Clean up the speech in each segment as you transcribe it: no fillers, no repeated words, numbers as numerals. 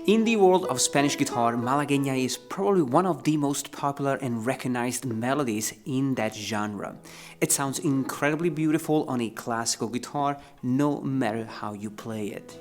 In the world of Spanish guitar, malagueña is probably one of the most popular and recognized melodies in that genre. It sounds incredibly beautiful on a classical guitar, no matter how you play it.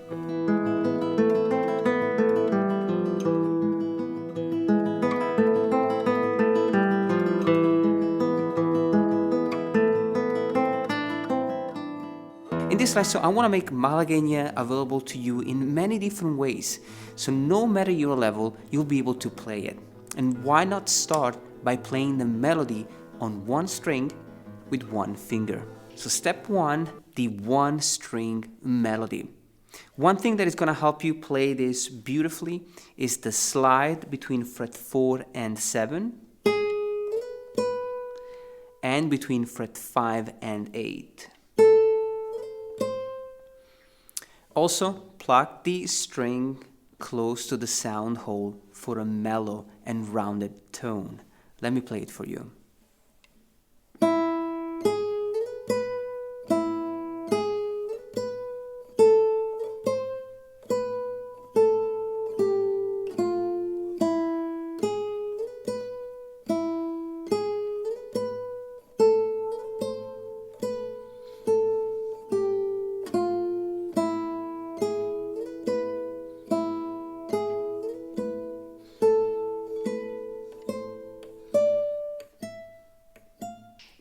In this lesson, I want to make malagueña available to you in many different ways, so no matter your level, you'll be able to play it. And why not start by playing the melody on one string with one finger? So step one, the one string melody. One thing that is going to help you play this beautifully is the slide between fret 4 and 7 and between fret 5 and 8. Also, pluck the string close to the sound hole for a mellow and rounded tone. Let me play it for you.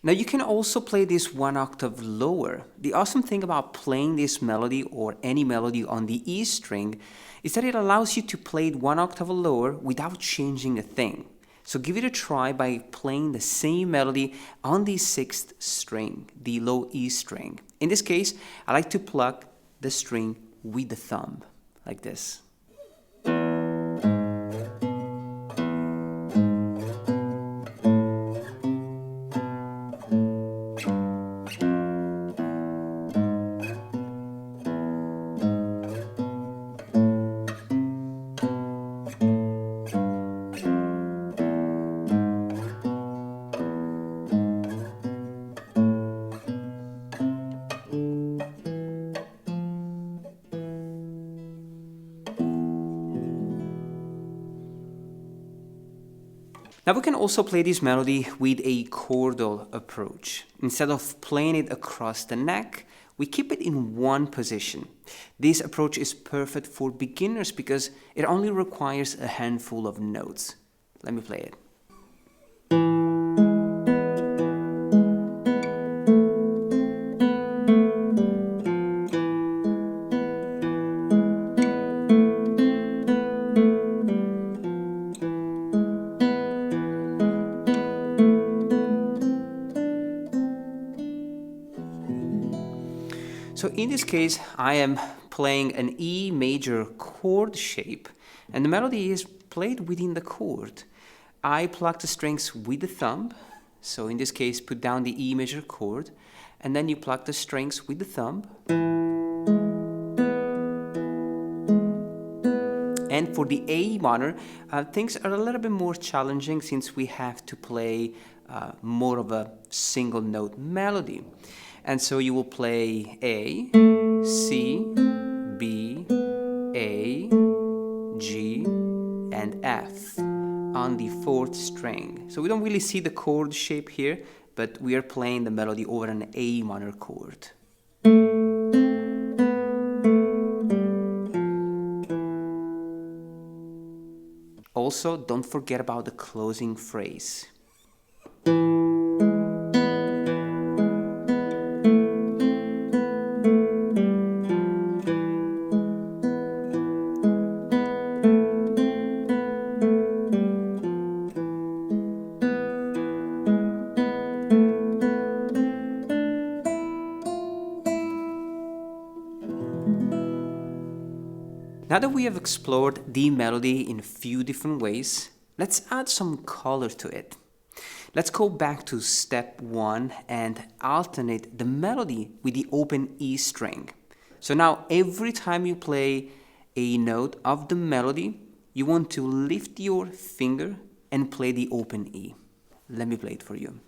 Now you can also play this one octave lower. The awesome thing about playing this melody or any melody on the E string is that it allows you to play it one octave lower without changing a thing. So give it a try by playing the same melody on the 6th string, the low E string. In this case, I like to pluck the string with the thumb, like this. Now we can also play this melody with a chordal approach. Instead of playing it across the neck, we keep it in one position. This approach is perfect for beginners because it only requires a handful of notes. Let me play it. So in this case, I am playing an E major chord shape, and the melody is played within the chord. I pluck the strings with the thumb, so in this case, put down the E major chord, and then you pluck the strings with the thumb. And for the A minor, things are a little bit more challenging since we have to play more of a single note melody. And so you will play A, C, B, A, G, and F on the 4th string. So we don't really see the chord shape here, but we are playing the melody over an A minor chord. Also, don't forget about the closing phrase. Now that we have explored the melody in a few different ways, let's add some color to it. Let's go back to step 1 and alternate the melody with the open E string. So now every time you play a note of the melody, you want to lift your finger and play the open E. Let me play it for you.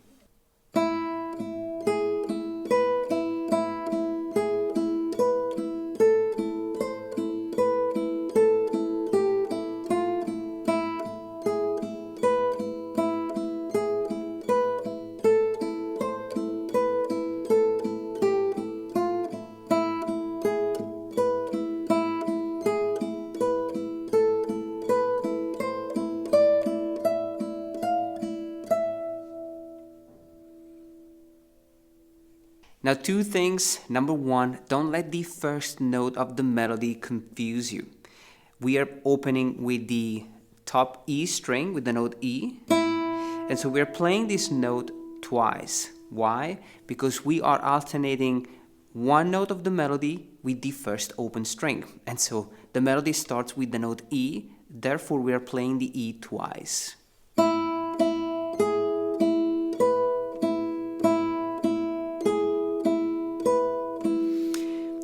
Now, two things. Number one, don't let the first note of the melody confuse you. We are opening with the top E string, with the note E. And so we're playing this note twice. Why? Because we are alternating one note of the melody with the first open string. And so the melody starts with the note E, therefore we are playing the E twice.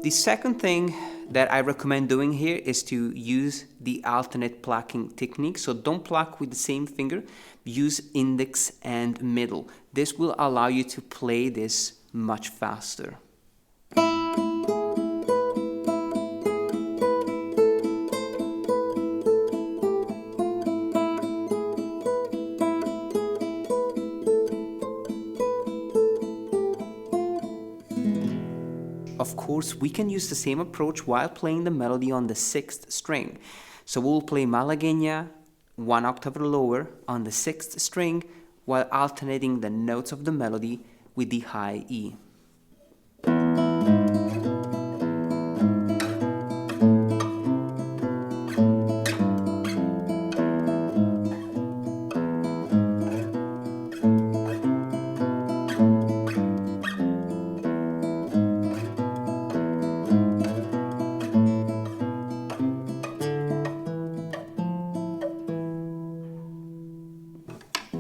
The second thing that I recommend doing here is to use the alternate plucking technique. So don't pluck with the same finger, use index and middle. This will allow you to play this much faster. Of course, we can use the same approach while playing the melody on the 6th string. So we'll play Malagueña 1 octave lower on the 6th string while alternating the notes of the melody with the high E.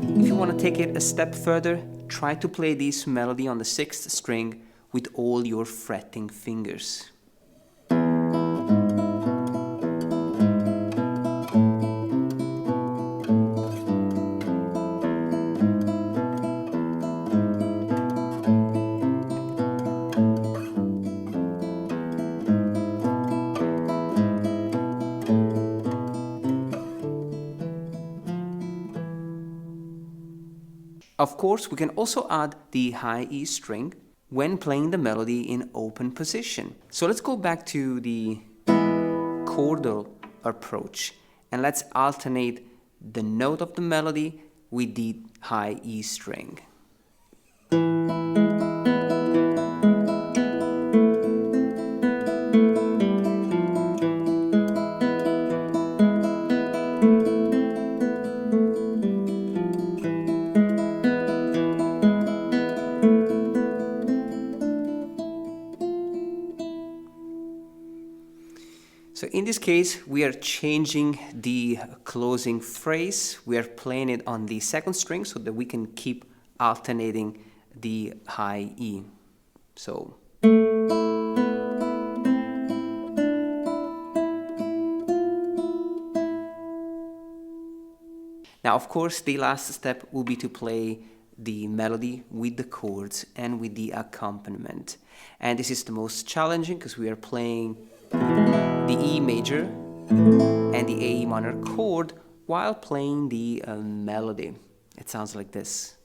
If you want to take it a step further, try to play this melody on the 6th string with all your fretting fingers. Of course, we can also add the high E string when playing the melody in open position. So let's go back to the chordal approach and let's alternate the note of the melody with the high E string. So in this case, we are changing the closing phrase. We are playing it on the 2nd string so that we can keep alternating the high E. So. Now, of course, the last step will be to play the melody with the chords and with the accompaniment. And this is the most challenging because we are playing the E major and the A minor chord while playing the melody. It sounds like this.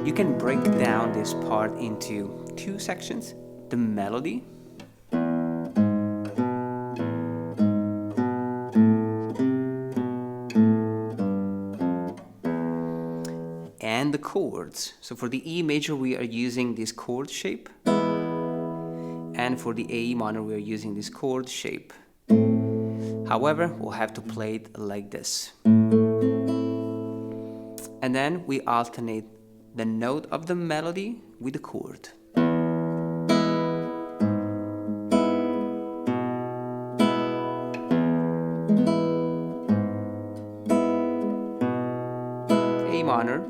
You can break down this part into two sections, the melody and the chords. So for the E major we are using this chord shape, and for the A minor we are using this chord shape. However, we'll have to play it like this. And then we alternate the note of the melody with the chord. A minor.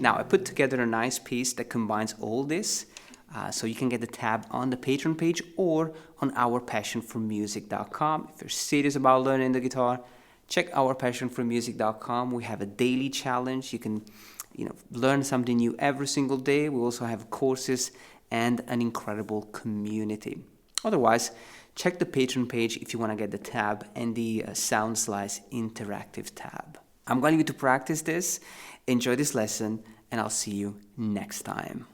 Now, I put together a nice piece that combines all this, so you can get the tab on the Patreon page or on our passionformusic.com. If you're serious about learning the guitar, Check ourpassionformusic.com. We have a daily challenge. You can learn something new every single day. We also have courses and an incredible community. Otherwise, check the Patreon page if you want to get the tab and the Sound Slice interactive tab. I'm going to leave you to practice this. Enjoy this lesson, and I'll see you next time.